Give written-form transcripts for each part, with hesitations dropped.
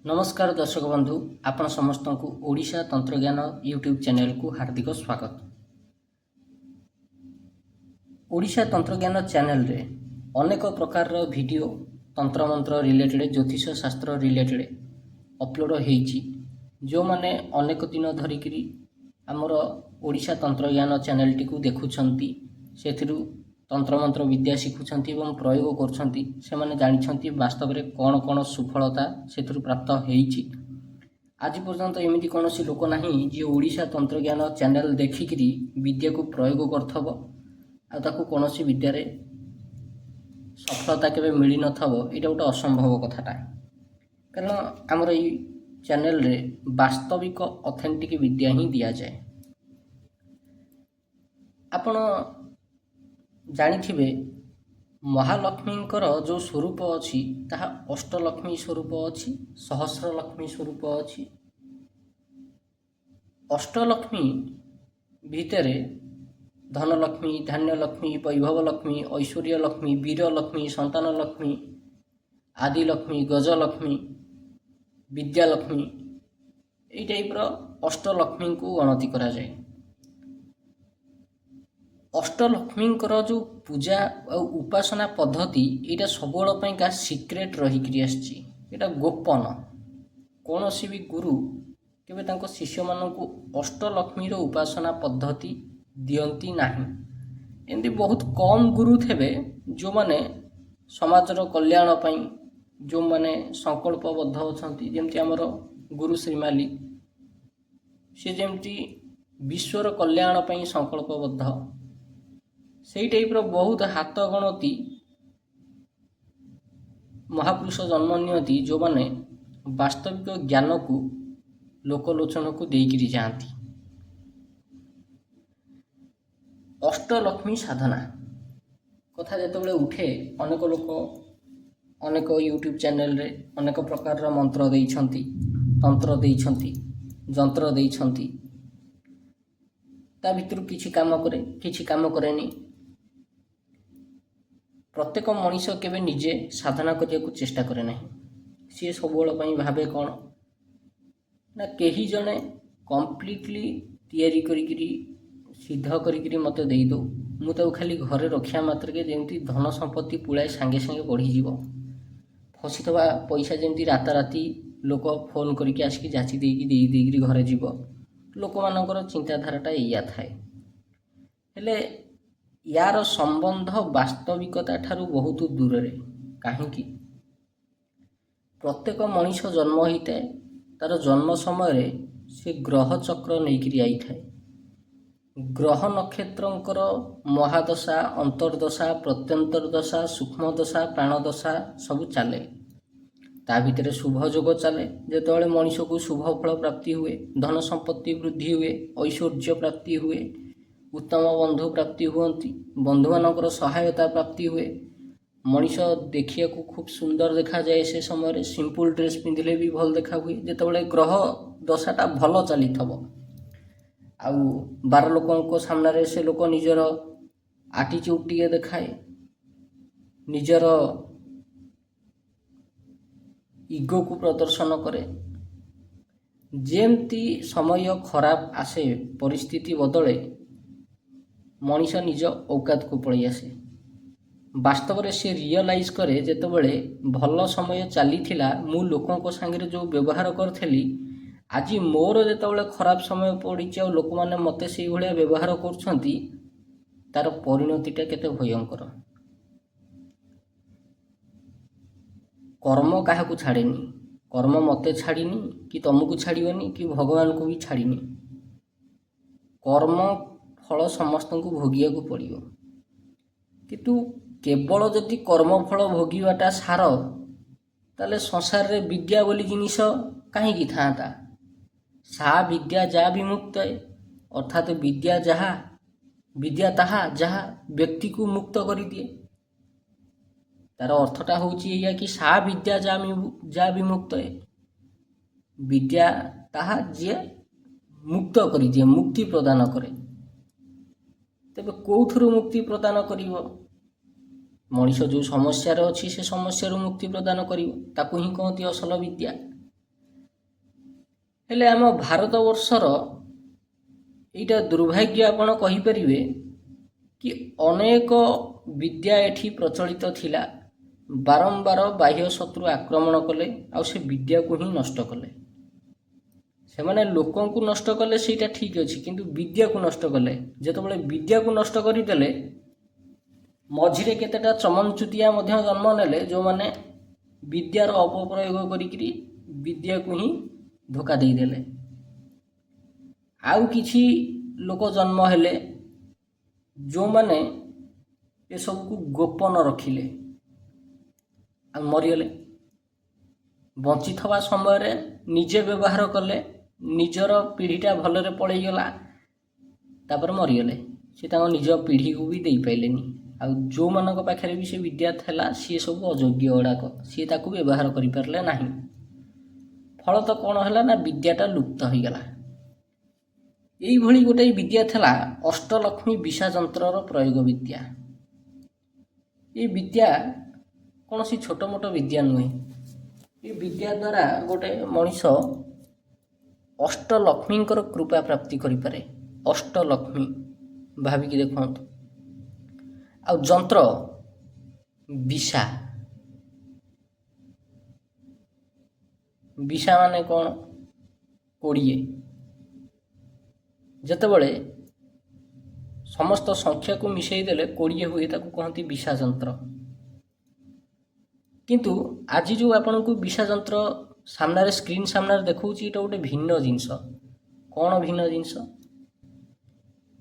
नमस्कार दर्शक बंधु आपण समस्त को ओडिशा तंत्रज्ञान यूट्यूब चैनल को हार्दिक स्वागत। ओडिशा तंत्रज्ञान चैनल रे अनेक प्रकार वीडियो तंत्र मंत्र रिलेटेड ज्योतिष शास्त्र रिलेटेड अपलोड होईची जो माने अनेक दिन धरिकी आमर ओडिशा तंत्रज्ञान चैनल टी को देखुछंती सेथिरु तंत्र मंत्र विद्या शिखुछंती एवं प्रयोग करछंती से माने जानिछंती वास्तव रे कोन कोन सफलता सेथिरु प्राप्त होईची। आज पर्यंत एमिति कोनोसी लोक नाही जे ओडिशा तंत्रज्ञान चैनल देखिकरी विद्या को प्रयोग करथबो आ ताकू कोनोसी विद्या रे सफलता केबे मिली नथबो। एटा गोटे असंभव कथाटा, कारण आमर ई चैनल रे वास्तविक ऑथेंटिक विद्या ही दिया जाए। आपण जानिथिबे महालक्ष्मींकर जो स्वरूप अछि ताहा अष्टलक्ष्मी स्वरूप अछि, सहस्र लक्ष्मी स्वरूप अछि। अष्टलक्ष्मी भितरे धनलक्ष्मी, धान्यलक्ष्मी, वैभवलक्ष्मी, ऐश्वर्यलक्ष्मी, वीरलक्ष्मी, संतानलक्ष्मी, आदिलक्ष्मी, गजलक्ष्मी, विद्यालक्ष्मी एई टाइपर अष्टलक्ष्मी को गणति करा जाए। अष्टलक्ष्मींकर जो पूजा और उपासना पद्धति यहाँ सब सिक्रेट रही आसी, यहाँ गोपन। कौन सी भी गुरु केबे तांको शिष्य मानक अष्टलक्ष्मीर उपासना पद्धति दियंती नाही। एमती बहुत कम गुरु थे जो माने समाजर कल्याण पाई जो माने संकल्पबद्ध अछंती। जेमती आमर गुरु श्रीमाली से जेमती विश्वर कल्याण पाई संकल्पबद्ध, से टाइप्र बहुत हाथ गणती महापुरुष जन्म नियति जो माने वास्तविक ज्ञान को लोकलोचन को देकर जाती। अष्टलक्ष्मी साधना कथा जिते उठे अनेक लोक अनेक यूट्यूब चैनल रे अनेक प्रकार मंत्र देइछंती, तंत्र देइछंती, जंत्र देइछंती। ता भितर किछि काम करे किछि काम करेनी। प्रत्येक मनीष केबे निजे साधना करने को चेष्टा करे नहीं। सी सबुबेल भावे कौन ना कहीं जड़े कम्प्लीटली तैयारी करी सिद्ध करी मत दे दो, मु तो खाली घरे रखा मात्र के जमी धन संपत्ति पुलाए सांगे सांगे बढ़ीज फसी पैसा जमी राताराति लोक फोन करके आसिक जाची देकी घरे जीव। लोक मानकर चिंताधाराटा या थाए हेले यार संबंध वास्तविकता ठारू बहुत दूर रे। कहीं प्रत्येक मनीष जन्म होता है तार जन्म समय से ग्रह चक्र नहीं आई थाए। ग्रह नक्षत्रंकर महादशा, अंतर्दशा, प्रत्यंतर दशा, सूक्ष्म दशा, प्राणदशा सब चले। ता भितर शुभ जोग चले जिते मनीष को शुभ फल प्राप्ति हुए, धन संपत्ति वृद्धि हुए, ऐश्वर्य प्राप्ति हुए, उत्तम बंधु प्राप्ति हुअंती, बंधु मानकर सहायता प्राप्ति हुए। मनीष देखिया को खूब सुंदर देखा जाए। से समय सिंपल ड्रेस पिंधिले भी भल देखा हुए जिते ग्रह दशाटा भल चली थब। आउ 12 लोकों सामने से लोक निजर आटीट्यूड टे देखाए, निजर इगो को प्रदर्शन करे। जेमती समय खराब आसे, परिस्थिति बदले मनीष निज औकात को पलि आसे। वास्तव में से रियलाइज करे जेतेबेले भल समय चली मु लोकों सांगे जो व्यवहार करी, आज मोर जेतेबेले खराब समय पड़ी और लोक मैंने मत से भाया व्यवहार करछंती, तार परिणतिटा केते भयंकर। कर्म क्या छाड़ेनी, कर्म मते छाड़ीनी कि तुमको छाड़नी कि भगवान को भी छाड़नी। कर्म फल समस्त को भोगिया को पड़ो, किंतु केवल जदि कर्म फल भोगवाटा सार ताले संसार रे विद्या बोली जिनिस कहीं था। सा विद्या जा विमुक्त है, अर्थात विद्या ताहा जहा व्यक्ति को मुक्त कर दिए। तार अर्थटा होची या कि सा विद्या जा विमुक्त है, विद्या ताहा जे मुक्त करी दिए, मुक्ति प्रदान करे। तेबे कौथुरु मुक्ति प्रदान करिवो? मनीष जो समस्या अच्छी से समस्या मुक्ति प्रदान करिवो, ताकू ही कहती असल विद्या। ହେଲେ ଆମ ଭାରତବର୍ଷର ଏଇଟା ଦୁର୍ଭାଗ୍ୟ ଆପଣ କହିପାରିବେ କି ଅନେକ ବିଦ୍ୟା ଏଠି ପ୍ରଚଳିତ ଥିଲା, ବାରମ୍ବାର ବାହ୍ୟ ଶତ୍ରୁ ଆକ୍ରମଣ କଲେ ଆଉ ସେ ବିଦ୍ୟାକୁ ହିଁ ନଷ୍ଟ କଲେ। ସେମାନେ ଲୋକଙ୍କୁ ନଷ୍ଟ କଲେ ସେଇଟା ଠିକ୍ ଅଛି, କିନ୍ତୁ ବିଦ୍ୟାକୁ ନଷ୍ଟ କଲେ। ଯେତେବେଳେ ବିଦ୍ୟାକୁ ନଷ୍ଟ କରିଦେଲେ, ମଝିରେ କେତେଟା ଚମନଚୁତିଆ ମଧ୍ୟ ଜନ୍ମ ନେଲେ, ଯେଉଁମାନେ ବିଦ୍ୟାର ଅପପ୍ରୟୋଗ କରିକିରି ବିଦ୍ୟାକୁ ହିଁ ଧୋକା ଦେଇଦେଲେ। ଆଉ କିଛି ଲୋକ ଜନ୍ମ ହେଲେ ଯେଉଁମାନେ ଏସବୁକୁ ଗୋପନ ରଖିଲେ ଆଉ ମରିଗଲେ। ବଞ୍ଚିଥିବା ସମୟରେ ନିଜେ ବ୍ୟବହାର କଲେ, ନିଜର ପିଢ଼ିଟା ଭଲରେ ପଳେଇଗଲା, ତାପରେ ମରିଗଲେ। ସେ ତାଙ୍କ ନିଜ ପିଢ଼ିକୁ ବି ଦେଇପାରିଲେନି। ଆଉ ଯେଉଁମାନଙ୍କ ପାଖରେ ବି ସେ ବିଦ୍ୟା ଥିଲା, ସିଏ ସବୁ ଅଯୋଗ୍ୟ ଗୁଡ଼ାକ, ସିଏ ତାକୁ ବ୍ୟବହାର କରିପାରିଲେ ନାହିଁ। ଫଳତଃ କ'ଣ ହେଲା ନା ବିଦ୍ୟାଟା ଲୁପ୍ତ ହୋଇଗଲା। ଏଇଭଳି ଗୋଟେ ବିଦ୍ୟା ଥିଲା ଅଷ୍ଟଲକ୍ଷ୍ମୀ ବିଷାଯନ୍ତ୍ରର ପ୍ରୟୋଗ ବିଦ୍ୟା। ଏ ବିଦ୍ୟା କୌଣସି ଛୋଟ ମୋଟ ବିଦ୍ୟା ନୁହେଁ। ଏ ବିଦ୍ୟା ଦ୍ୱାରା ଗୋଟେ ମଣିଷ ଅଷ୍ଟଲକ୍ଷ୍ମୀଙ୍କର କୃପା ପ୍ରାପ୍ତି କରିପାରେ। ଅଷ୍ଟଲକ୍ଷ୍ମୀ ଭାବିକି ଦେଖନ୍ତୁ। ଆଉ ଯନ୍ତ୍ର ବିଷା, ବିଷା ମାନେ କ'ଣ? 20। ଯେତେବେଳେ ସମସ୍ତ ସଂଖ୍ୟାକୁ ମିଶାଇ ଦେଲେ 20 ହୁଏ, ତାକୁ କହନ୍ତି ବିଷା ଯନ୍ତ୍ର। କିନ୍ତୁ ଆଜି ଯେଉଁ ଆପଣଙ୍କୁ ବିଷା ଯନ୍ତ୍ର ସାମ୍ନାରେ, ସ୍କ୍ରିନ୍ ସାମ୍ନାରେ ଦେଖାଉଛି, ଏଇଟା ଗୋଟେ ଭିନ୍ନ ଜିନିଷ। କ'ଣ ଭିନ୍ନ ଜିନିଷ?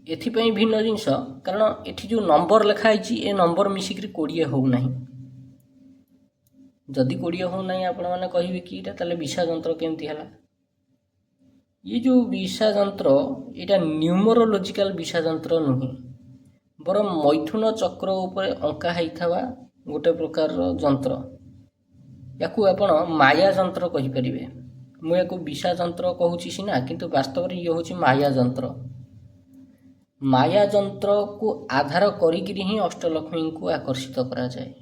ଏଥିପାଇଁ ଭିନ୍ନ ଜିନିଷ କାରଣ ଏଠି ଯେଉଁ ନମ୍ବର ଲେଖା ହେଇଛି, ଏ ନମ୍ବର ମିଶିକିରି 20 ହେଉନାହିଁ। ଯଦି 20 ହେଉନାହିଁ, ଆପଣମାନେ କହିବେ କି ଏଇଟା ତାହେଲେ ବିଷା ଯନ୍ତ୍ର କେମିତି ହେଲା? ये जो विषा यंत्र यहाँ न्यूमरोलोजिकल विषा यंत्र नुहे, बरं मैथुन चक्र उपरे अंका होता गोटे प्रकार यंत्र। या माया यंत्र कहीपर। मुझे विषा यंत्र कहूँ सीना, किंतु वास्तव ये हूँ माया यंत्र। माया यंत्र को आधार करी ही अष्टलक्ष्मी को आकर्षित करा जाए।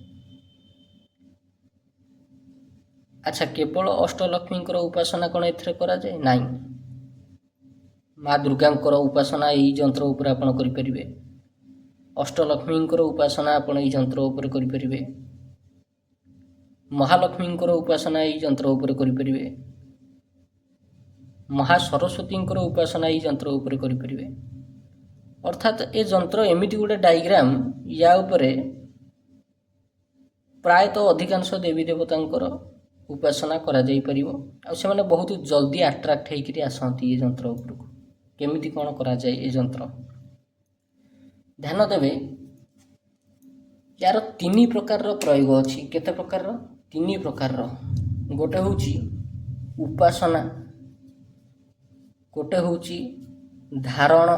अच्छा, केवल अष्टलक्ष्मी उपासना कौन एथरे करा जाए? नहीं, माँ दुर्गा उपासना यही यंत्र उपर आपण करें। अष्टलक्ष्मी उपासना आपण यही यंत्र उपर करें। महालक्ष्मी उपासना यही यंत्र उपर करें। महासरस्वती उपासना यही यंत्र उपर करें। अर्थात ए यंत्र एमती गोटे डायग्राम, या उपरे प्रायतः अधिकांश देवी देवता उपासना करा जाई परिबो। आ से बहुत जल्दी अट्राक्ट होकर आसती ये यंत्र उपरको। केमिति कौन करा जाए ये यंत्र? ध्यान देवे, यार 3 प्रकार प्रयोग अच्छी। केते प्रकार? 3 प्रकार। गोटे होची उपासना, गोटे होची धारण,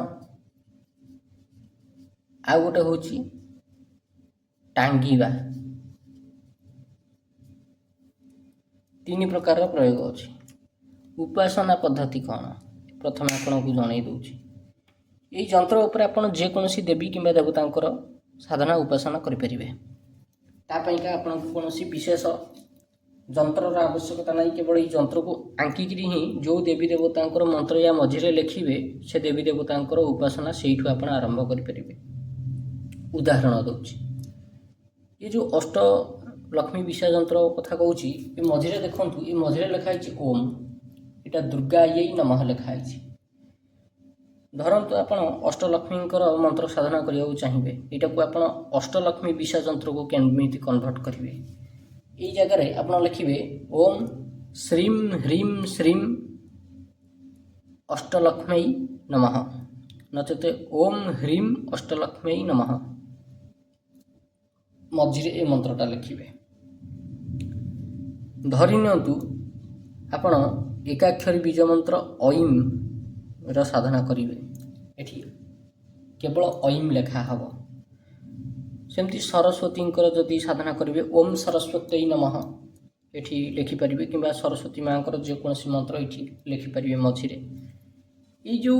आ गोटे होची टांगिबा। 3 प्रकार प्रयोग अच्छी। उपासना पद्धति कौन? प्रथम आपन को जणाई दूची। ये यंत्र उपर आपन जेकोसी देवी किंबा देवतांकर साधना उपासना करें। तापाइका आपन को कौन विशेष यंत्र आवश्यकता नहीं। केवल ये यंत्र को आंकिक ही जो देवी देवतांकर मंत्र या मझिरे लिखिए, से देवी देवतांकर उपासना से आप आरंभ करें। उदाहरण दूची, ये जो अष्ट लक्ष्मी विषा यंत्र कथा कहूँ, ये मझिरे देखूँ, ये मझिरे लिखाई ओम, इटा दुर्गा ये नमः लिखाई। धरतु आप अष्टलक्ष्मी मंत्र साधना करने चाहिए, यहाँ को आप अष्टलक्ष्मी विषा यंत्र को केमी कन्वर्ट करेंगे। ये जगह आप लिखे ओम श्रीम ह्रीम श्रीम अष्टलक्ष्मी नमः, नचेते ओम ह्रीम अष्टलक्ष्मी नमः। मझिरे ए मंत्रटा लिखे। धरी नियंतु आपण एकाक्षरी बीज मंत्र ऐम र साधना करेंगे। एठी केवल ऐम लेखा हम। सेमती सरस्वती जदि साधना करेंगे ओम सरस्वती नमः एठी लिखिपारे, कि सरस्वती माँ जेकोसी मंत्र ये लिखिपारे। मझिरे ये जो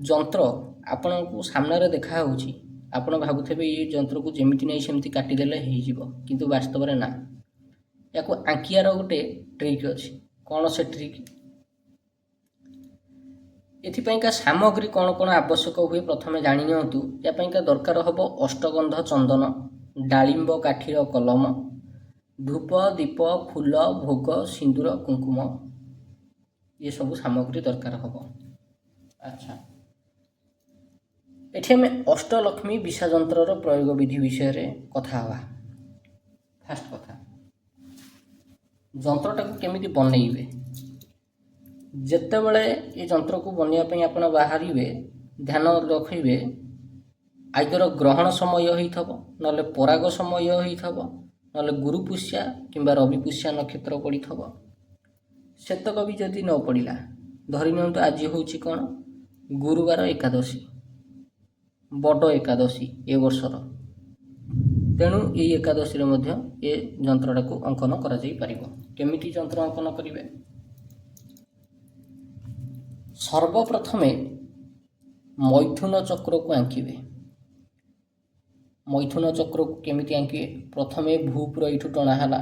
यंत्र आपण को सामने देखा होची, आपण भावुथे ये यंत्र को जमीती नहीं सेमती काटिदेले हो, किंतु वास्तव में ना, या आंकियार गोटे ट्रिक अच्छी। कौन से ट्रिक? एथिपाइका सामग्री कौन कौन आवश्यक हुए प्रथमे जानि नियंतु। या पाइका दरकार हबो अष्टगंध चंदन, डालिंब काठीर कलम, धूप दीप फूल भोग सिंदूर कुंकुम, ये सब सामग्री दरकार हबो। अच्छा, एठी हमें अष्टलक्ष्मी विषाजंतर प्रयोग विधि विषय रे कथा हवा। फास्ट कथा, जंत्रटा को केमिति बनइबे। जेतेबेले ये जंत्र को बनइया आपण बाहरिबे ध्यान रखिबे, आइदर ग्रहण समय होइथबो नले पराग समय होइथबो नले गुरुपुष्या किंबा रविपुष्या नक्षत्र पड़िथबो। सेतक भी जदि न पड़िला, धरि नियंतु आज होउछि कोन गुरुवार एकादशी, बड़ एकादशी ए वर्षर, तेणु ये एकादशी मध्य ये जंत्रटा को अंकन करा जाई परिबो। केमिति जंत्र अंकन करिवे? सर्वप्रथमे मैथुन चक्र को आंकिबे। मैथुन चक्र को केमिति आंकिबे? प्रथमे भूपुर इठु टणा हला,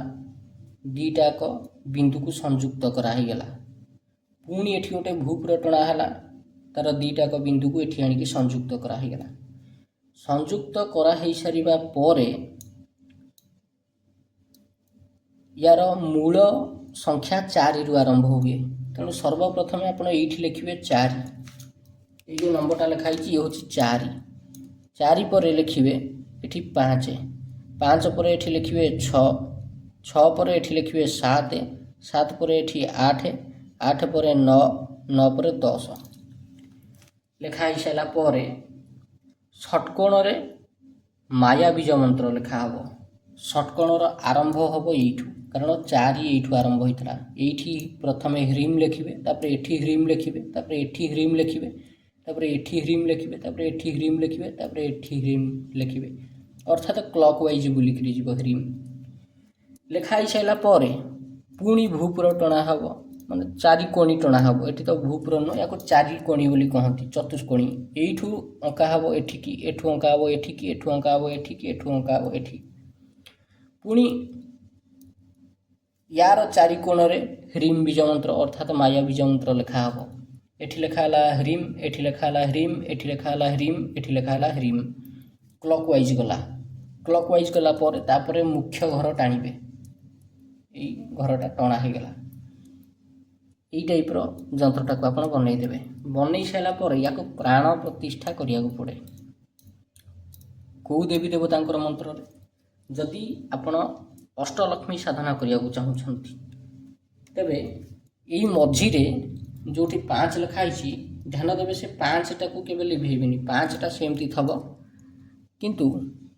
दीटाक बिंदु को संयुक्त करा ही गला, पुणी एठी गोटे भूपुर टणा हला, तार दीटाक बिंदु को एठी आनिकी संयुक्त करा ही गला। संयुक्त करा ही सारिबा परे यार मूल संख्या 4 रु आरंभ हुए। तेणु सर्वप्रथम आपण एठी लिखिबे 4। ये जो नंबरटा लिखाई ये हूँ 4। 4 पर लिखिबे एठी 5, 5 पर एठी लिखिबे 6, 6 पर एठी लिखिबे 7, 7 पर एठी 8, 8 पर 9, 9 पर 10 लिखाई सारा पर षटकोण रे माया बीज मंत्र लिखा हबो। षटकोणर आरंभ हबो एठू, कारण 4 एठू आरंभ होइतला। एठी प्रथमे ह्रीम लिखिबे, तापर एठी ह्रीम लिखिबे, तापर एठी ह्रीम लिखिबे, तापर एठी ह्रीम लिखिबे, तापर एठी ह्रीम लिखिबे, तापर एठी ह्रीम लिखिबे, अर्थात क्लॉक वाइज बुलिकरी जीव ह्रीम लिखाई साइला परे पुणी भूपुर टणा हबो, माने 4 कोणी टणा हबो। एठी तो भूपुर न याको 4 कोणी बोली कहंती, चतुष्कोणी। एठू अंका हबो एठी की, एठू अंका हबो एठी की, एठू अंका हबो एठी की, एठू अंका हबो एठी, पुणी यार 4 कोण रे ह्रीम बीज मंत्र अर्थात माया बीज मंत्र लिखा हबो। एठी लिखा हला ह्रीम, एठी लिखा हला ह्रीम, एठी लिखा हला ह्रीम, एठी लिखा हला ह्रीम, क्लॉक वाइज गला। क्लॉक वाइज गला पर तापरे मुख्य घर टाणीबे, एई घरटा टणा हे गला। एई टाइप रो जंत्रटा को आपण बनै देबे। बनै साला पर याको प्राण प्रतिष्ठा करिया को पड़े। को देवी देवतांकर मंत्र रे जदि आपण अष्टलक्ष्मी साधना करिया को चाहुछंती, तेबे एई मझिरे जोठी 5 लिखाई छी, ध्यान देबे से 5 टा को केबे लिभेबिनी। 5 टा सेमती थबो, किंतु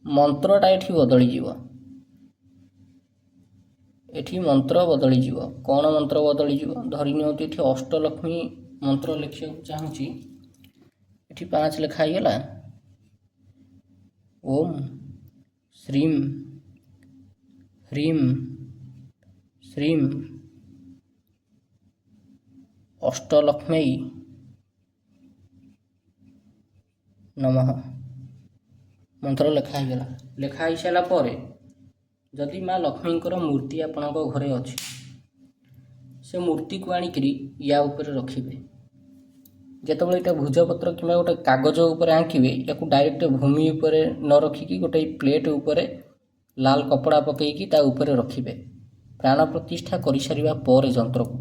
मंत्रटा एठी बदली जीव। एठी मंत्र बदली जीव। कौन मंत्र बदली जीव? धरि नियंतु एठी अष्टलक्ष्मी मंत्र लिखिया को चाहुची, एठी 5 लिखाई गला। ओम श्रीम ह्रीम श्रीम अष्टलक्ष्मी नमः मंत्र लिखाई गला। लिखाई सारा पर जदि माँ लक्ष्मींकर मूर्ति आपणक घरे अच्छी, से मूर्ति को आनिकरी या ऊपर रखिबे। जेतेबेले एटा भुजपत्र किंबा गोटे कागज ऊपर आंकिबे, याकू डायरेक्ट भूमि ऊपर न रखिकी गोटे प्लेट ऊपर लाल कपड़ा पकईकी ता ऊपर रखिबे। प्राण प्रतिष्ठा करि सारिबा पर जंत्र को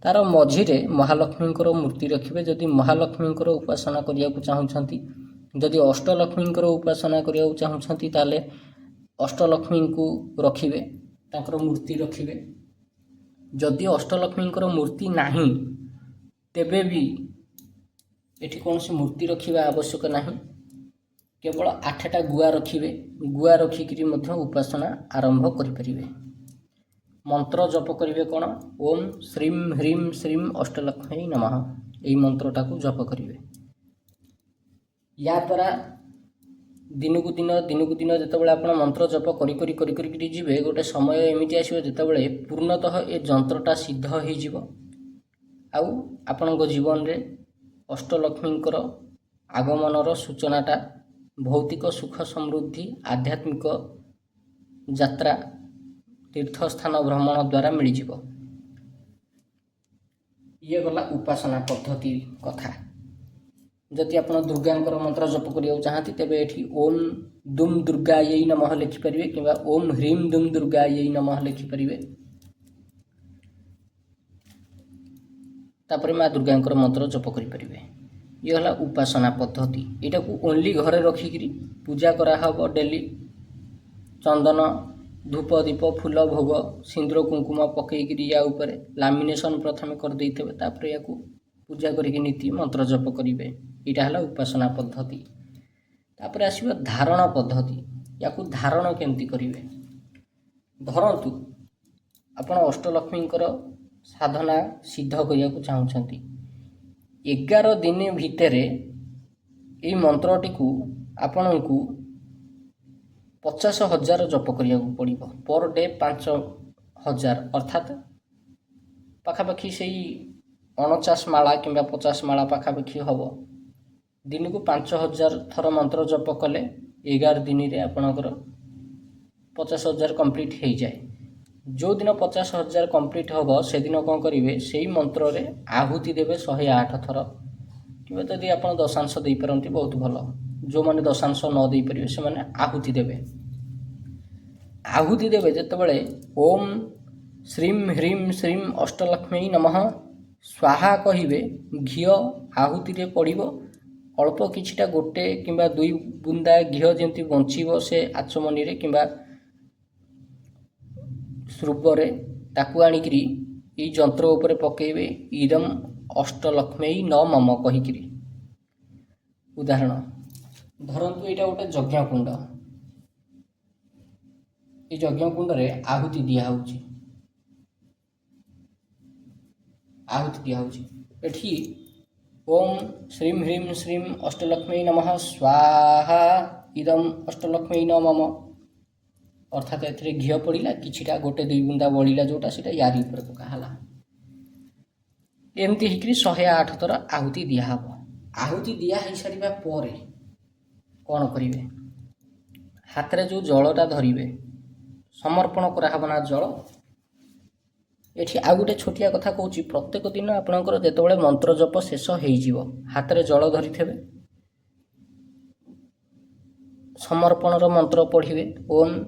तार मझिरे महालक्ष्मींकर मूर्ति रखिबे। जदि महालक्ष्मींकर उपासना करिया को चाहुछंती, जदि अष्टलक्ष्मींकर उपासना करिया को चाहुछंती, ताले अष्टलक्ष्मी को रखिबे, तांकर मूर्ति रखिबे। जदि अष्टलक्ष्मींकर मूर्ति नाही, तेबे भी एठी कौनसी मूर्ति रखिबा आवश्यक नाही। केवल 8टा गुआ रखिबे। गुआ रखिकी मध्य उपासना आरंभ करिपरिबे। मंत्र जप करिबे कोन? ओम श्रीम ह्रीम श्रीम अष्टलक्ष्मी नमः, एई मंत्रटा को जप करिबे। या द्वारा दिनकू दिन जेतेबेले आपण मंत्र जप करी करी करी करी जिवे, गोटे समय एमिति आसीबो जेतेबेले पूर्णतः ए जंत्रटा सिद्ध होई जिवो। आउ आपणक जीवन रे अष्टलक्ष्मींकर आगमनर सूचनाटा भौतिक सुख समृद्धि आध्यात्मिक यात्रा तीर्थस्थान भ्रमण द्वारा मिल जिवो। ये गला उपासना पद्धति कथा। जदि आप दुर्गांकर मंत्र जप करिया चाहती तेबे एठी ओम दुम दुर्गायै नमः लिखिपारे कि ओम ह्रीम दुम दुर्गायै नमः लिखिपारे। तापर माँ दुर्गांकर मंत्र जप करें। ये है उपासना पद्धति। यहाँ को ओनली घरे रखिकी पूजा कराहब डेली। चंदन धूप दीप फूल भोग सिंदूर कुंकुम पकईकरी या उपरे लामिनेशन प्रथम करदे तापर या पूजा करके नीति मंत्र जप करेंगे। यहाँ है उपासना पद्धति। तापर आसो धारण पद्धति। या धारण केमती करेंगे धरतु आपण अष्टलक्ष्मी साधना सिद्ध करने को चाहते 11 दिन भितर ये मंत्रटी को आपण को 50,000 जप करिया पड़ो पर डे 5,000 अर्थात पाखापाखि से 49 माला कि 50 माला पाखापाखि हम दिन को 5,000 थर मंत्र जप कले 11 दिन में आपणकर 50,000 कंप्लीट हो जाए। जो दिन 50,000 कंप्लीट हम से दिन कौन करेंगे से मंत्र रे आहुति देवे 108 थर कि जदि आप दशांश दे पारती बहुत भल। जो मैंने दशांश न दे पारे से मैंने आहुति देवे जितेबाला ओम श्रीम ह्रीम श्रीम अष्टलक्ष्मी नमः स्वाहा कहे घी आहुति रे पड़ो अल्प किछिटा गोटे किंबा 2 बुंदा घी जमी बंचब से आचमनी रे किंबा श्रुपरे ताकू आणिकी ये जंत्र उपरे पकेबे इदम अष्टलक्ष्मी न मम कहीकि। उदाहरण धरतु यहाँ गोटे यज्ञकुंड। ये यज्ञकुंड रे आहुति दिया एठी ओम श्रीम ह्रीम श्रीम अष्टलक्ष्मी नमः स्वाहा इदम अष्टलक्ष्मी न मम अर्थात ए घी पड़ा किछिटा गोटे 2 बुंदा बड़ा जोटा से यारी पर पकाला एमती होकर 108 थर आहुति दिहब। आहुति दिया हो सारा पर कौन करेंगे हाथ में जो जलटा धरवे समर्पण कराहब ना जल। ये आउ गोटे छोटिया कथा कहूँ प्रत्येक दिन आपणकर जितेबाला मंत्र जप शेष हो हाथ में जल धरी थे समर्पणर मंत्र पढ़िए ओम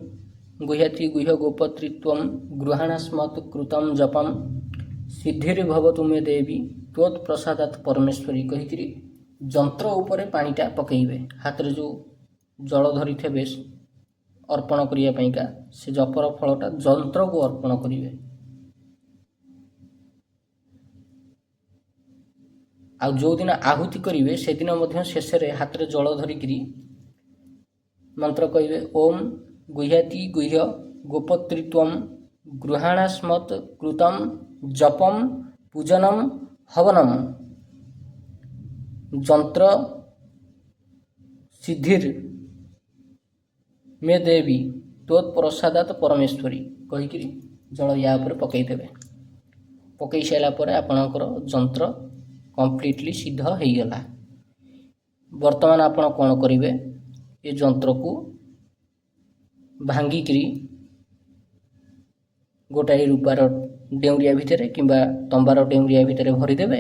गुह्यति गुह्य गोपत्रित्वं गृहाणास्मत् कृतं जपम सिद्धिर्भवतु मे देवी त्वत्प्रसादात् परमेश्वरी कहीकि जंत्र उपरे पानीटा पकईबे हाथ में जो जल धरी थे अर्पण करने से जपर फलटा जंत्र को अर्पण करेंगे। आ जो दिन आहुति करेंगे से दिन शेष हाथ में जल धरिकी मंत्र कहे ओम गुह्यति गुह्य गोपत्रित्वं गृहाणास्मत् कृतं जपम पूजनम हवनम जंत्र सिद्धिर मे देवी त्वत्प्रसादात् परमेश्वरी कहीकि जल या पकईदेवे। पकई सारापर आपणकर जंत्र कंप्लीटली सिद्ध हो गला। वर्तमान आपण कौन करेंगे ये जंत्र को भांगिकी गोटाए रूपार डेउरिया भितर किंबा तंबार डेउरिया भितर भरीदेवे।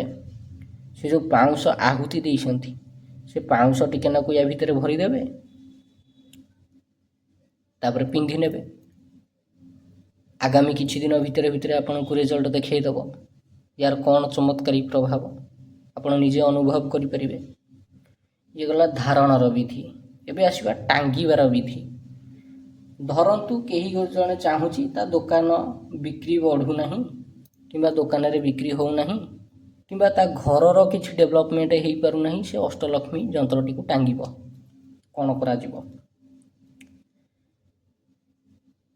से जो पाउंश आहुति देइछंती से पाउंश टिके नाकु या भितर भरीदेवे तापर पिंधि नेबे। आगामी किछि दिन भितर भितर आपन को रिजल्ट देखैदेव यार कौन चमत्कारी प्रभाव आपण निजे अनुभव करि परिबे। ये गला धारणर विधि। एबे आसीबा टांगीबार विधि। धरतु कहीं जड़े चाहूँगी ता दुकान बिक्री बढ़ू ना कि दुकान रे बिक्री हो ना कि घर किसी डेभलपमेंट हो पार ना से अष्टलक्ष्मी जंत्रटी को टांगिब कौन करा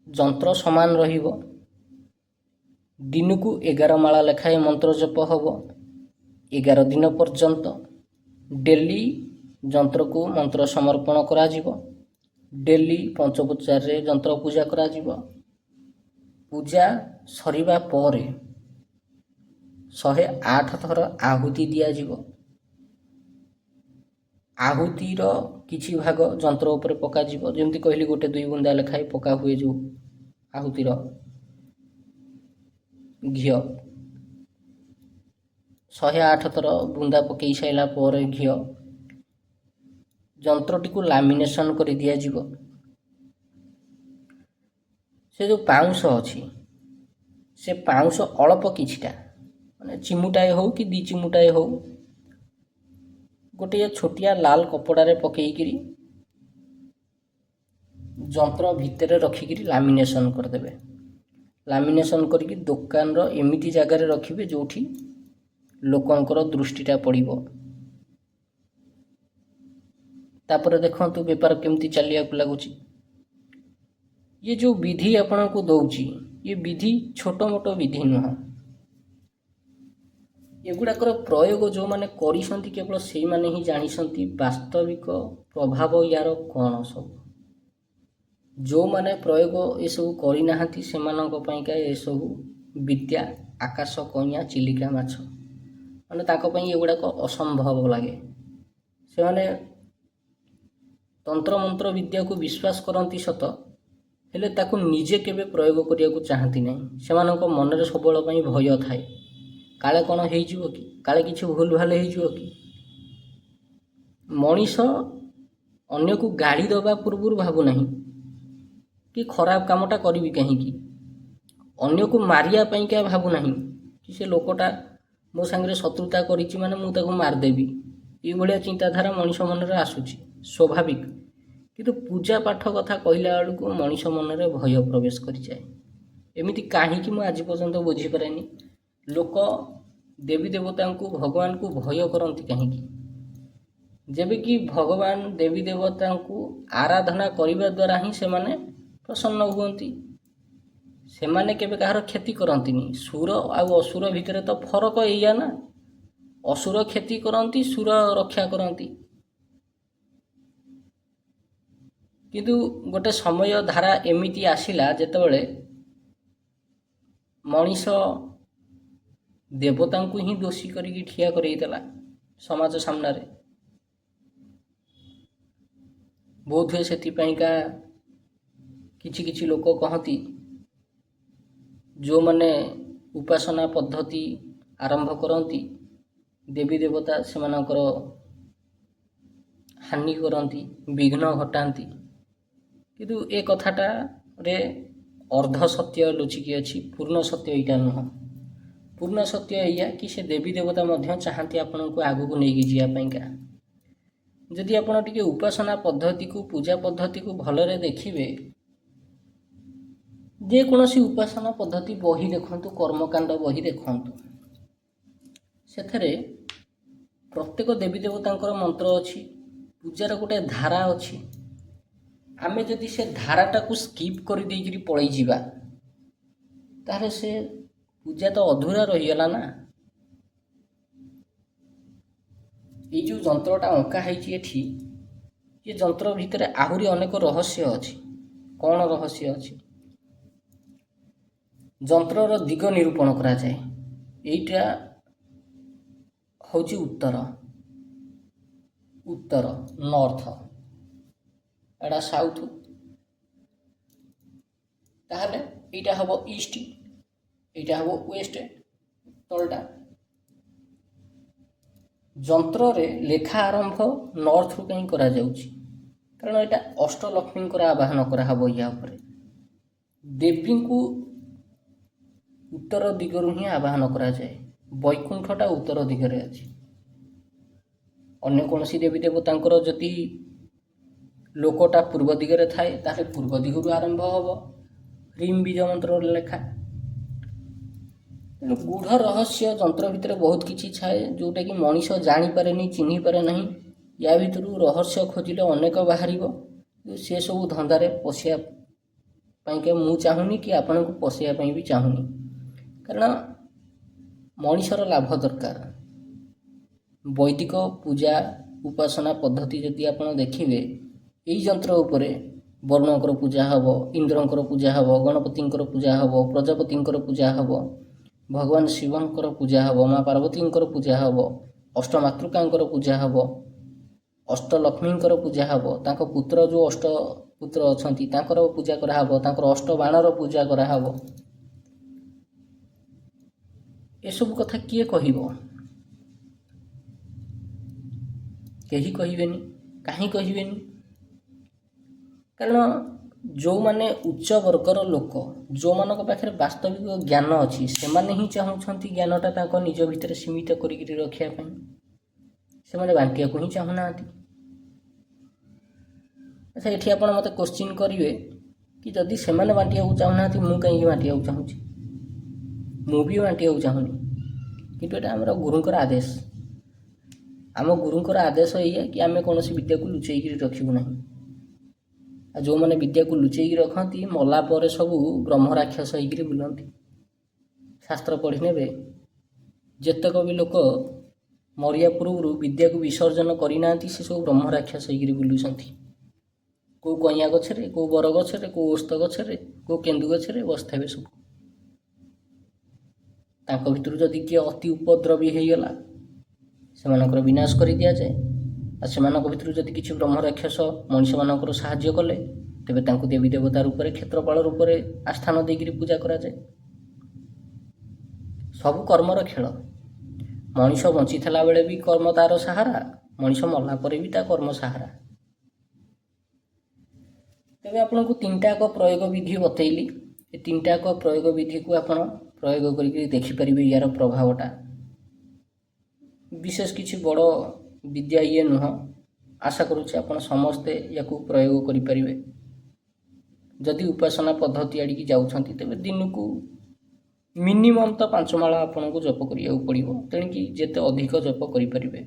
जंत्र समान रहिबो। दिन को 11 माला लेखाएं मंत्र जप हम 11 दिन पर्यंत डेली जंत्र को मंत्र समर्पण करा डेली पंचोपचार रे जंत्र पूजा करा पूजा सरिबा परे 108 थर आहुति दिया आहुतिर किछि भाग जंत्र उपरे पका जमती कहली गोटे 2 बुंदा लेखाएं पका हुए जो आहुतिर घी 108 ଥର ବୁନ୍ଦା ପକାଇ ସାରିଲା ପରେ ଘିଅ ଯନ୍ତ୍ରଟିକୁ ଲାମିନେସନ୍ କରି ଦିଆଯିବ। ସେ ଯେଉଁ ପାଉଁଶ ଅଛି ସେ ପାଉଁଶ ଅଳ୍ପ କିଛିଟା ମାନେ ଚିମୁଟାଏ ହେଉ କି 2 ଚିମୁଟାଏ ହେଉ ଗୋଟିଏ ଛୋଟିଆ ଲାଲ କପଡ଼ାରେ ପକାଇକିରି ଯନ୍ତ୍ର ଭିତରେ ରଖିକିରି ଲାମିନେସନ୍ କରିଦେବେ। ଲାମିନେସନ୍ କରିକି ଦୋକାନର ଏମିତି ଜାଗାରେ ରଖିବେ ଯେଉଁଠି ଲୋକଙ୍କର ଦୃଷ୍ଟିଟା ପଡ଼ିବ। ତାପରେ ଦେଖନ୍ତୁ ବେପାର କେମିତି ଚାଲିବାକୁ ଲାଗୁଛି। ये जो विधि आपको दौची ये विधि छोट मोट विधि नुह, एगुड़ाकर प्रयोग जो मैंने करिसंती केवल से माने ही जानिसंती वास्तविक प्रभाव यार कौन सब। जो मैंने प्रयोग ये सब करना से सब विद्या आकाश कइया चिलिका माछ माने ताकपई एगुड़ाक असंभव लगे। से माने तंत्र मंत्र विद्या को विश्वास करती सत हेले ताकू निजे केबे प्रयोग करिया को चाहती नहीं। सेमानक मनरे सबल पई भय थाए काले कौन हो कि काले किसी भूल भाल हो कि। मनीष अन्य को गाड़ी दबा पूर्व भावु नहीं कि खराब कामटा करी कहीं अन्य को मारिया क्या भावु नहीं कि से लोकटा मो सांगे शत्रुता करी माने मुझे मारदेवी। ये भाया चिंताधारा मनीष मन में आसूची स्वाभाविक, किंतु पूजा पाठ कथा कहला बेलू मनीष मन में भय प्रवेश कर जाए। एमती कहीं मुझे आज पर्यंत बुझीपारेनि लोक देवी देवता को भगवान को भय करती कहीं। जब कि भगवान देवी देवता को आराधना करने द्वारा ही से माने प्रसन्न हुअंती। से माने केबे कहार क्षति करंतिनी। सुर आ असुर भितर तो फरक एया ना, असुर क्षति करंती सुर रक्षा करंती। किंतु गोटे समय धारा एमिति आसिला जेतेबेले मनीष देवता को ही दोषी करिकी ठिया करईदेला समाज सामने। बोध हुए से किछि किछि लोक कहती जो माने उपासना पद्धति आरंभ करती देवी देवता से हानि करती विघ्न घटाती। किंतु ए कथाटा रे अर्ध सत्य लुचिकी अच्छी, पूर्ण सत्य यहाँ नुह। पूर्ण सत्य या कि से देवी देवता मध्य चाहती आपण को आगु को लेकिन जावाईका। जदि आपण टिके उपासना पद्धति को पूजा पद्धति को भलरे देखिए, जेकोसी उपासना पद्धति बही देखु कर्मकांड बही देखु से प्रत्येक देवी देवता मंत्र अच्छी, पूजार गोटे धारा अच्छी। आमे जदि से धाराटा को स्किप कर देकरी पलई जिबा तारे से पूजा तो अधूरा रहीगला ना। ये जो जंत्रटा अंका है ये जंत्र भितर आहरी अनेक रहस्य अच्छी। कौन रहस्य अच्छी? जंत्रर दिग निरूपण करा जाए। एटा हूँ उत्तर, उत्तर नॉर्थ, एटा साउथ, ताहले एटा हम ईस्ट, एटा हम वेस्ट तलटा। जंत्र रे लेखा आरंभ नॉर्थ रु कहीं करा जाउची कारण एटा अष्टलक्ष्मी आवाहन करा हबो। या ऊपर देवी को उत्तर दिगरु ही आवाहन करा जाए। वैकुंठटा उत्तर दिगरे अछि। अन्य कोनसी देवी देवतांकर जति लोकटा पूर्व दिगरे थाए ताहे पूर्व दिगरु आरंभ हबो ह्रीम बीज मंत्र लेखा। तेणु गूढ़ रहस्य जंत्र भितर बहुत किछि छाए जोटा कि मनीष जानीपारे चिन्ही पारे नहीं। या भितर रहस्य खोजिले अनेक बाहर से सब धंदारे पशिया मु चाहूनी कि आपण को पशिया भी चाहूनी। कारण मनीषर लाभ दरकार। वैदिक पूजा उपासना पद्धति जदि आप देखिए यही जंत्र उपरे वर्णकर पूजा हम, इंद्रंकर पूजा हम, गणपतिंकर पूजा हम, प्रजापतिंकर पूजा हम, भगवान शिवंकर पूजा हम, माँ पार्वतींकर पूजा हम, अष्टमातृकांकर पूजा हम, अष्टलक्ष्मींकर पूजा हम, तांको पुत्र जो अष्ट पुत्र अछंती तांकर पूजा करा हबो, तांकर अष्ट बाणर पूजा करा हबो। ए सब कथा किए कहिबो? କେହି କହିବେନି। କାହିଁ କହିବେନି? କାରଣ ଯେଉଁମାନେ ଉଚ୍ଚ ବର୍ଗର ଲୋକ, ଯେଉଁମାନଙ୍କ ପାଖରେ ବାସ୍ତବିକ ଜ୍ଞାନ ଅଛି, ସେମାନେ ହିଁ ଚାହୁଁଛନ୍ତି ଜ୍ଞାନଟା ତାଙ୍କ ନିଜ ଭିତରେ ସୀମିତ କରିକିରି ରଖିବା ପାଇଁ। ସେମାନେ ବାଣ୍ଟିବାକୁ ହିଁ ଚାହୁଁନାହାନ୍ତି। ଆଚ୍ଛା, ଏଠି ଆପଣ ମୋତେ କୋଶ୍ଚିନ୍ କରିବେ କି ଯଦି ସେମାନେ ବାଣ୍ଟିବାକୁ ଚାହୁଁନାହାନ୍ତି, ମୁଁ କାହିଁକି ବାଣ୍ଟିବାକୁ ଚାହୁଁଛି? ମୁଁ ବି ବାଣ୍ଟିବାକୁ ଚାହୁଁନି, କିନ୍ତୁ ଏଇଟା ଆମର ଗୁରୁଙ୍କର ଆଦେଶ। ଆମ ଗୁରୁଙ୍କର ଆଦେଶ ଏଇଆ କି ଆମେ କୌଣସି ବିଦ୍ୟାକୁ ଲୁଚେଇକିରି ରଖିବୁ ନାହିଁ। ଆଉ ଯେଉଁମାନେ ବିଦ୍ୟାକୁ ଲୁଚେଇକି ରଖନ୍ତି, ମଲା ପରେ ସବୁ ବ୍ରହ୍ମ ରାକ୍ଷସ ହେଇକିରି ବୁଲନ୍ତି। ଶାସ୍ତ୍ର ପଢ଼ି ନେବେ, ଯେତେକ ବି ଲୋକ ମରିବା ପୂର୍ବରୁ ବିଦ୍ୟାକୁ ବିସର୍ଜନ କରିନାହାନ୍ତି, ସେ ସବୁ ବ୍ରହ୍ମ ରାକ୍ଷସ ହେଇକିରି ବୁଲୁଛନ୍ତି। କେଉଁ କଇଁଆ ଗଛରେ, କେଉଁ ବର ଗଛରେ, କେଉଁ ଓସ୍ତ ଗଛରେ, କେଉଁ କେନ୍ଦୁ ଗଛରେ ବସିଥିବେ ସବୁ। ତାଙ୍କ ଭିତରୁ ଯଦି କିଏ ଅତି ଉପଦ୍ରବୀ ହେଇଗଲା, ସେମାନଙ୍କର ବିନାଶ କରିଦିଆଯାଏ। ଆଉ ସେମାନଙ୍କ ଭିତରୁ ଯଦି କିଛି ବ୍ରହ୍ମ ରାକ୍ଷସ ମଣିଷମାନଙ୍କର ସାହାଯ୍ୟ କଲେ, ତେବେ ତାଙ୍କୁ ଦେବୀ ଦେବତା ରୂପରେ, କ୍ଷେତ୍ରପାଳ ରୂପରେ ଆସ୍ଥାନ ଦେଇକରି ପୂଜା କରାଯାଏ। ସବୁ କର୍ମର ଖେଳ। ମଣିଷ ବଞ୍ଚିଥିଲା ବେଳେ ବି କର୍ମ ତାର ସାହାରା, ମଣିଷ ମଲା ପରେ ବି ତା କର୍ମ ସାହାରା। ତେବେ ଆପଣଙ୍କୁ 3ଟା ପ୍ରୟୋଗ ବିଧି ବତେଇଲି। ଏ 3ଟା ପ୍ରୟୋଗ ବିଧିକୁ ଆପଣ ପ୍ରୟୋଗ କରିକି ଦେଖିପାରିବେ ୟାର ପ୍ରଭାବଟା। ବିଶେଷ କିଛି ବଡ଼ ବିଦ୍ୟା ଇଏ ନୁହଁ। ଆଶା କରୁଛି ଆପଣ ସମସ୍ତେ ୟାକୁ ପ୍ରୟୋଗ କରିପାରିବେ। ଯଦି ଉପାସନା ପଦ୍ଧତି ଆଡ଼ିକି ଯାଉଛନ୍ତି, ତେବେ ଦିନକୁ ମିନିମମ୍ ତ 5 ମାଳ ଆପଣଙ୍କୁ ଜପ କରିବାକୁ ପଡ଼ିବ। ତେଣିକି ଯେତେ ଅଧିକ ଜପ କରିପାରିବେ।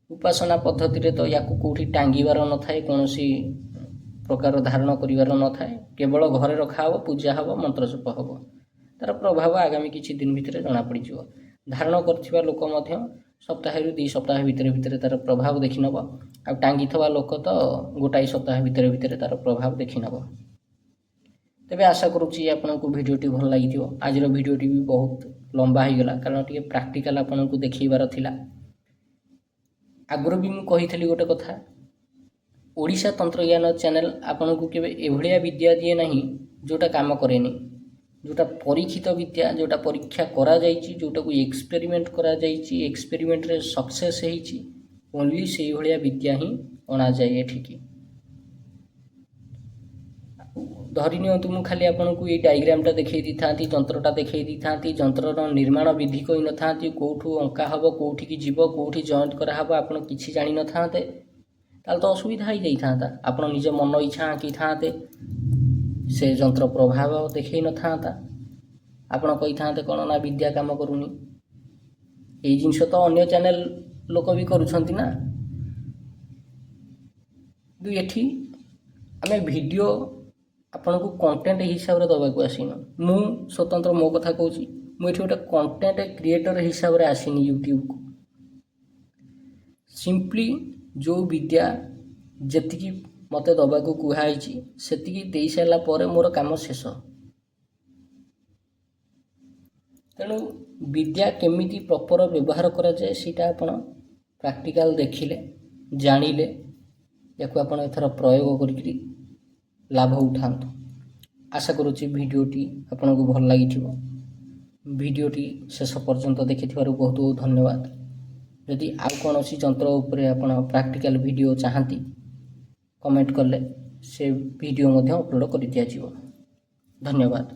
ଉପାସନା ପଦ୍ଧତିରେ ତ ୟାକୁ କେଉଁଠି ଟାଙ୍ଗିବାର ନଥାଏ, କୌଣସି ପ୍ରକାର ଧାରଣ କରିବାର ନଥାଏ। କେବଳ ଘରେ ରଖା ହେବ, ପୂଜା ହେବ, ମନ୍ତ୍ର ଜପ ହେବ। ତା'ର ପ୍ରଭାବ ଆଗାମୀ କିଛି ଦିନ ଭିତରେ ଜଣାପଡ଼ିଯିବ। ଧାରଣ କରିଥିବା ଲୋକ ମଧ୍ୟ ସପ୍ତାହରୁ 2 ସପ୍ତାହ ଭିତରେ ତା'ର ପ୍ରଭାବ ଦେଖିନେବ। ଆଉ ଟାଙ୍ଗିଥିବା ଲୋକ ତ ଗୋଟାଏ ସପ୍ତାହ ଭିତରେ ତା'ର ପ୍ରଭାବ ଦେଖିନେବ। ତେବେ ଆଶା କରୁଛି ଆପଣଙ୍କୁ ଭିଡ଼ିଓଟି ଭଲ ଲାଗିଥିବ। ଆଜିର ଭିଡ଼ିଓଟି ବି ବହୁତ ଲମ୍ବା ହୋଇଗଲା, କାରଣ ଟିକେ ପ୍ରାକ୍ଟିକାଲ ଆପଣଙ୍କୁ ଦେଖେଇବାର ଥିଲା। ଆଗରୁ ବି ମୁଁ କହିଥିଲି ଗୋଟେ କଥା, ଓଡ଼ିଶା ତନ୍ତ୍ରଜ୍ଞାନ ଚ୍ୟାନେଲ ଆପଣଙ୍କୁ କେବେ ଏଭଳିଆ ବିଦ୍ୟା ଦିଏ ନାହିଁ ଯେଉଁଟା କାମ କରେନି। ଯେଉଁଟା ପରୀକ୍ଷିତ ବିଦ୍ୟା, ଯେଉଁଟା ପରୀକ୍ଷା କରାଯାଇଛି, ଯେଉଁଟାକୁ ଏକ୍ସପେରିମେଣ୍ଟ କରାଯାଇଛି, ଏକ୍ସପେରିମେଣ୍ଟରେ ସକ୍ସେସ୍ ହେଇଛି, ଓନ୍ଲି ସେଇଭଳିଆ ବିଦ୍ୟା ହିଁ ଅଣାଯାଏ ଏଠିକି। ଧରି ନିଅନ୍ତୁ, ମୁଁ ଖାଲି ଆପଣଙ୍କୁ ଏଇ ଡାଇଗ୍ରାମଟା ଦେଖାଇ ଦେଇଥାନ୍ତି, ଯନ୍ତ୍ରଟା ଦେଖାଇ ଦେଇଥାନ୍ତି, ଯନ୍ତ୍ରର ନିର୍ମାଣ ବିଧି କହିନଥାନ୍ତି, କେଉଁଠୁ ଅଙ୍କା ହେବ, କେଉଁଠିକି ଯିବ, କେଉଁଠି ଜଏଣ୍ଟ କରାହେବ, ଆପଣ କିଛି ଜାଣିନଥାନ୍ତେ, ତାହେଲେ ତ ଅସୁବିଧା ହେଇଯାଇଥାନ୍ତା। ଆପଣ ନିଜ ମନ ଇଚ୍ଛା ଆଙ୍କିଥାନ୍ତେ, ସେ ଯନ୍ତ୍ର ପ୍ରଭାବ ଦେଖାଇ ନଥାନ୍ତା। ଆପଣ କହିଥାନ୍ତେ କ'ଣ ନା ବିଦ୍ୟା କାମ କରୁନି। ଏଇ ଜିନିଷ ତ ଅନ୍ୟ ଚ୍ୟାନେଲ ଲୋକ ବି କରୁଛନ୍ତି ନା। କିନ୍ତୁ ଏଠି ଆମେ ଭିଡ଼ିଓ ଆପଣଙ୍କୁ କଣ୍ଟେଣ୍ଟ ହିସାବରେ ଦେବାକୁ ଆସିନୁ। ମୁଁ ସ୍ୱତନ୍ତ୍ର ମୋ କଥା କହୁଛି, ମୁଁ ଏଠି ଗୋଟେ କଣ୍ଟେଣ୍ଟ କ୍ରିଏଟର ହିସାବରେ ଆସିନି ୟୁଟ୍ୟୁବକୁ। ସିମ୍ପଲି ଯେଉଁ ବିଦ୍ୟା ଯେତିକି ମୋତେ ଦେବାକୁ କୁହାଯାଇଛି, ସେତିକି ଦେଇସାରିଲା ପରେ ମୋର କାମ ଶେଷ। ତେଣୁ ବିଦ୍ୟା କେମିତି ପ୍ରପର ବ୍ୟବହାର କରାଯାଏ, ସେଇଟା ଆପଣ ପ୍ରାକ୍ଟିକାଲ ଦେଖିଲେ, ଜାଣିଲେ, ୟାକୁ ଆପଣ ଏଥର ପ୍ରୟୋଗ କରିକି ଲାଭ ଉଠାନ୍ତୁ। ଆଶା କରୁଛି ଭିଡ଼ିଓଟି ଆପଣଙ୍କୁ ଭଲ ଲାଗିଥିବ। ଭିଡ଼ିଓଟି ଶେଷ ପର୍ଯ୍ୟନ୍ତ ଦେଖିଥିବାରୁ ବହୁତ ବହୁତ ଧନ୍ୟବାଦ। ଯଦି ଆଉ କୌଣସି ଯନ୍ତ୍ର ଉପରେ ଆପଣ ପ୍ରାକ୍ଟିକାଲ ଭିଡ଼ିଓ ଚାହାନ୍ତି, କମେଣ୍ଟ କଲେ ସେ ଭିଡ଼ିଓ ମଧ୍ୟ ଅପଲୋଡ଼ କରିଦିଆଯିବ। ଧନ୍ୟବାଦ।